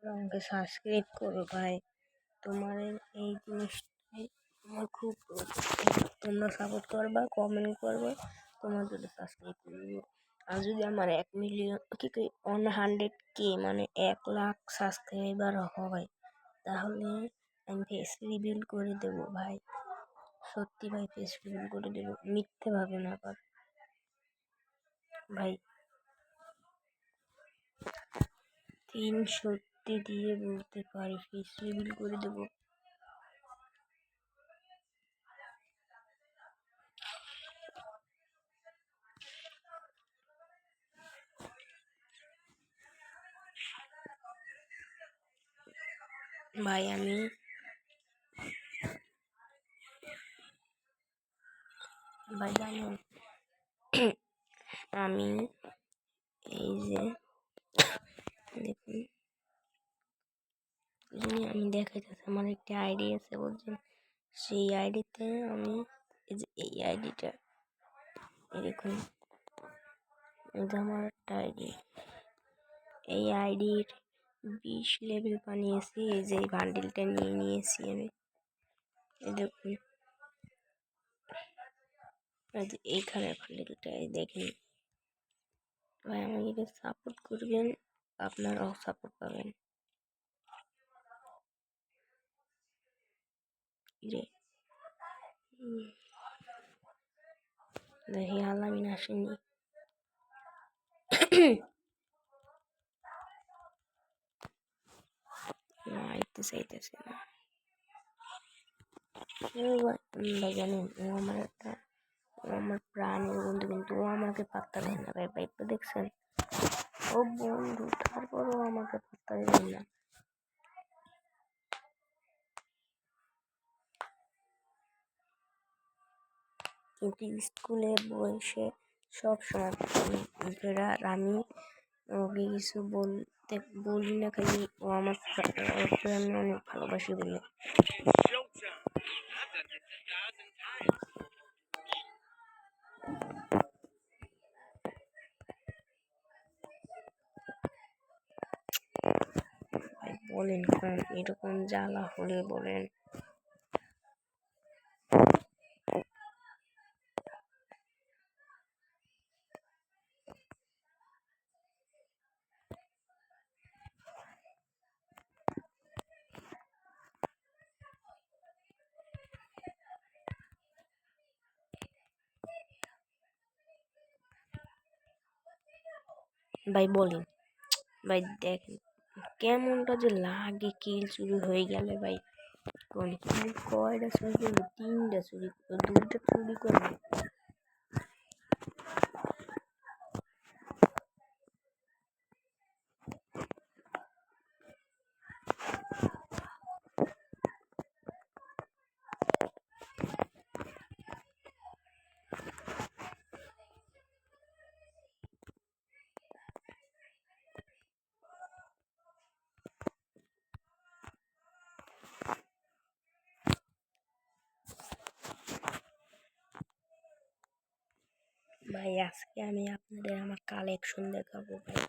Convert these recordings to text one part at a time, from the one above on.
আমাকে সাবস্ক্রাইব করো ভাই। তোমার এই জিনিসটাই আমার খুব তোমরা সাপোর্ট করবা, কমেন্ট করবা, তোমার জন্য সাবস্ক্রাইব করবো। আর যদি আমার 1 মিলিয়ন কি 100K মানে 1 লাখ সাবস্ক্রাইবার হয়, তাহলে আমি ফেস রিভিল করে দেবো ভাই। সত্যি ভাই, ফেস রিভিল করে দেবো, মিথ্যে ভাবে না আবার ভাই। 3 সত্যি দিয়ে বলতে পারি, ফেস রিভিল করে দেবো। ভাই ভাই জানেন, আমি এই যে দেখুন, আমি দেখাইতেছি আমার একটি আইডি আছে বলছেন, সেই আইডিতে আমি এই আইডিটা দেখুন, এটা আমার একটা আইডি। এই আইডির 20 লেভেল বানিয়েছি, এই যে বান্ডিলটা নিয়ে নিয়েছি আমি। দেখুন এইখানে বান্ডিলটা দেখেন ভাই, আমাকে সাপোর্ট করবেন, আপনারাও সাপোর্ট পাবেন। দেখি আলামিন আসেনি। না আইতে চাইতেছে না ভাই। জানেন, ও আমার প্রাণের বন্ধু, কিন্তু ও আমাকে পাত্তা দেয় না ভাই। ভাই দেখছেন, ও বন্ধু তারপরও আমাকে পাত্তা দেয় না। কিন্তু স্কুলে বসে সব সময় আমি ওকে কিছু বলতে বলি না, খালি ও ওকে আমি অনেক ভালোবাসি বলে। ভাই বলেন কোন এরকম জ্বালা হলে বলেন। ভাই বলেন ভাই, দেখেন কেমনটা যে লাগে কিল চুরি হয়ে গেলে ভাই। কোন কিল কয়টা চুরি করবে? 3টা চুরি, 2টা চুরি করবে। ভাই আজকে আমি আপনাদের আমার কালেকশন দেখাবো ভাই।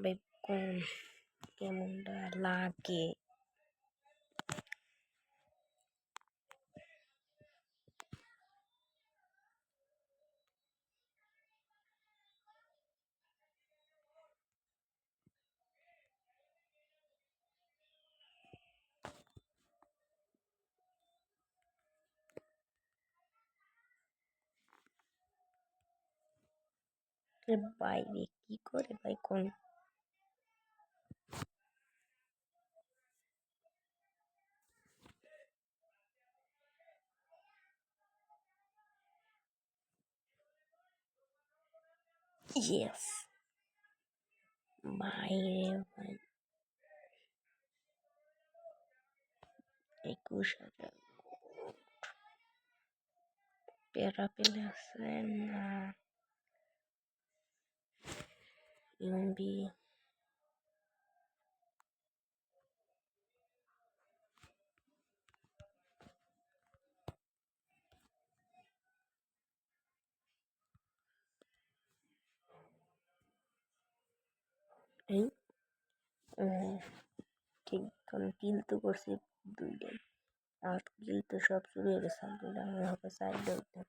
ভাই কোন কেমনটা লাগে বাইরে কি করে ভাই কোন। ইয়েস বাইরে ভাই। 21,000 পেরা পেলে আছে না ইউএমবি এই ঠিক আমি কিল তো করছি 2টা আর কিল তো সব শুরু হয়ে গেছে আলহামদুলিল্লাহ আমি হবে সাইড ধরতে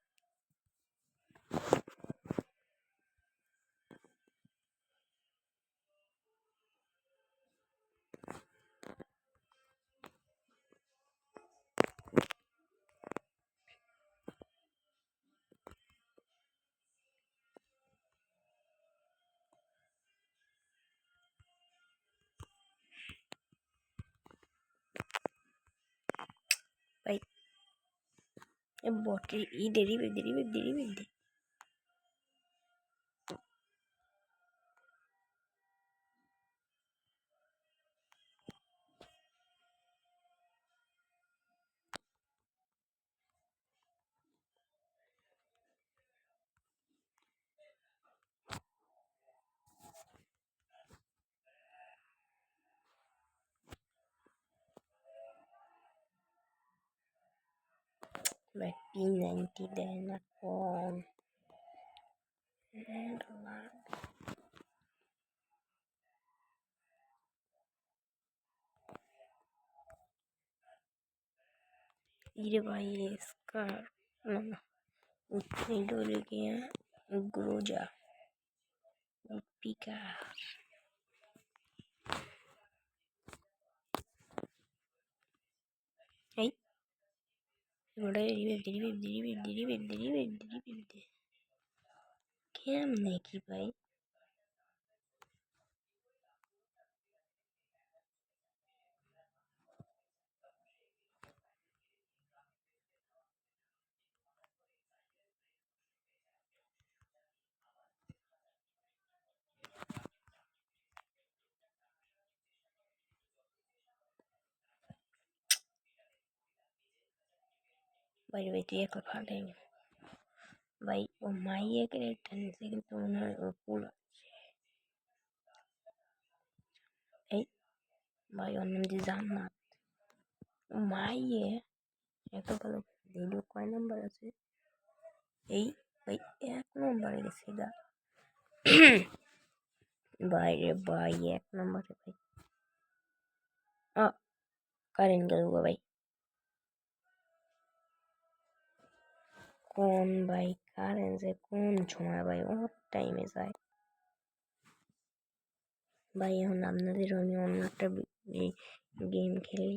ভাই এ বটে ই দেরি ভাই P90 দেয় না কম ইরে ভাই স্কার না না এটা হলো গিয়া গ্রোজা পিকার এই এবারে কেমনে কি ভাই ভাই ভাই তুই একলা ফাটাই ভাই ও মাইয়া ক্যারেক্টার নিছে কিন্তু মনে হয় ও পুরো এই ভাই ওর নাম দিয়ে জান্নাত ও মাইয়ে এত ভালো দিল কয় নাম্বার আছে এই ভাই 1 নম্বরে গেছে গা ভাই রে ভাই 1 নম্বরে ভাই আ কারেন্ট গেল গো ভাই কোন ভাই কারেন্ট যে কোন সময় ভাই ওর টাইমে যায় ভাই এখন আপনাদের আমি অন্য একটা গেম খেলি